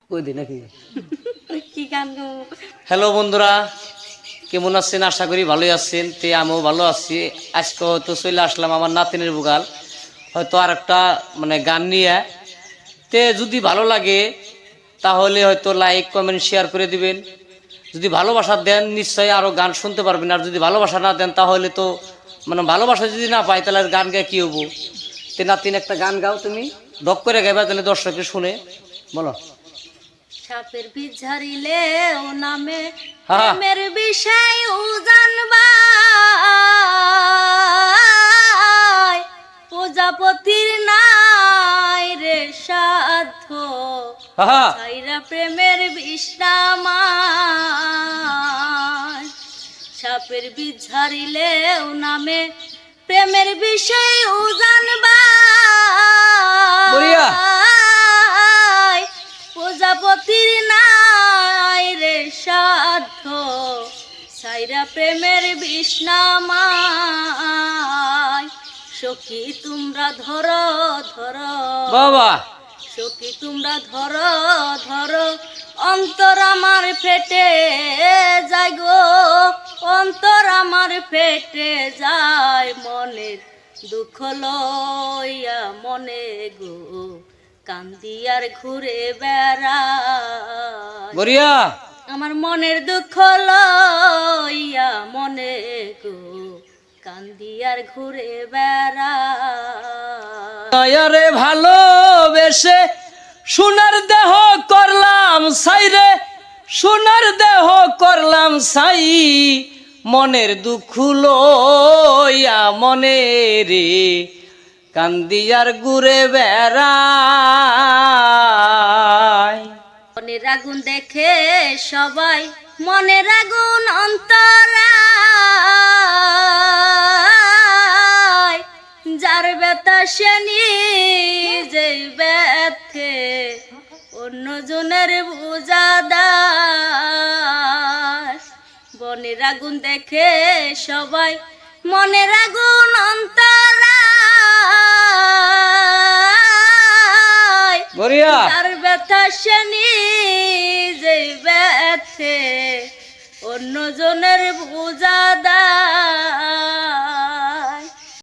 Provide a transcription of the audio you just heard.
কই দি নাকি? কি গান গো? হ্যালো বন্ধুরা, কেমন আছেন? আশা করি ভালোই আছেন। তে আমিও ভালো আছি। আজকে হয়তো চলে আসলাম আমার নাতিনের বুগাল, হয়তো আর একটা গান নিয়ে। তে যদি ভালো লাগে তাহলে হয়তো লাইক কমেন্ট শেয়ার করে দিবেন। যদি ভালোবাসা দেন নিশ্চয়ই আরও গান শুনতে পারবেন। আর যদি ভালোবাসা না দেন তাহলে তো ভালোবাসা যদি না পাই তাহলে আর গান গায়ে কী হবো? তে নাতিন একটা গান গাও, তুমি দক করে গাইবা, তাহলে দর্শকে শুনে। বলো। সাপের বীজ ঝাড়িলেও নামে হ্যাঁ প্রেমের বিষয় জানবা, প্রজাপতির নাই রে সাধ্য, হ্যাঁ ছাইরা প্রেমের বিষনামায়। সাপের বীজ ঝাড়িলেও নামে প্রেমের বিষয় জানবা, বড়িয়া। প্রজাপতির নাই রে সাধ্য, সাইরা প্রেমের বিষনামায়। সখী তোমরা ধরো ধরো বাবা, সখী তোমরা ধরো ধরো, অন্তর আমার ফেটে যায় গো, অন্তর আমার ফেটে যায়, মনের দুঃখ লইয়া মনে গো, কান্দিয়ার ঘুরে বেড়ায়। বড়িয়া। আমার মনের দুঃখ লইয়া মনে গো, কান্দিয়ার ঘুরে বেড়ায়। আরে ভালোবেসে সোনার দেহ করলাম ছাই রে, সোনার দেহ করলাম ছাই, মনের দুঃখ লইয়া মনে রে, কান্দিয়ার ঘুরে বেড়ায়। মনের আগুন দেখে সবাই, মনের আগুন অন্তরায়, যার ব্যথা সে নিজেই ব্যথে, অন্যজনের বোঝা দেয়। বনের আগুন দেখে সবাই, মনের আগুন অন্তরায়, বড়িয়া। যার ব্যথা সে নিজেই ব্যথে, অন্যজনের বোঝা দেয়।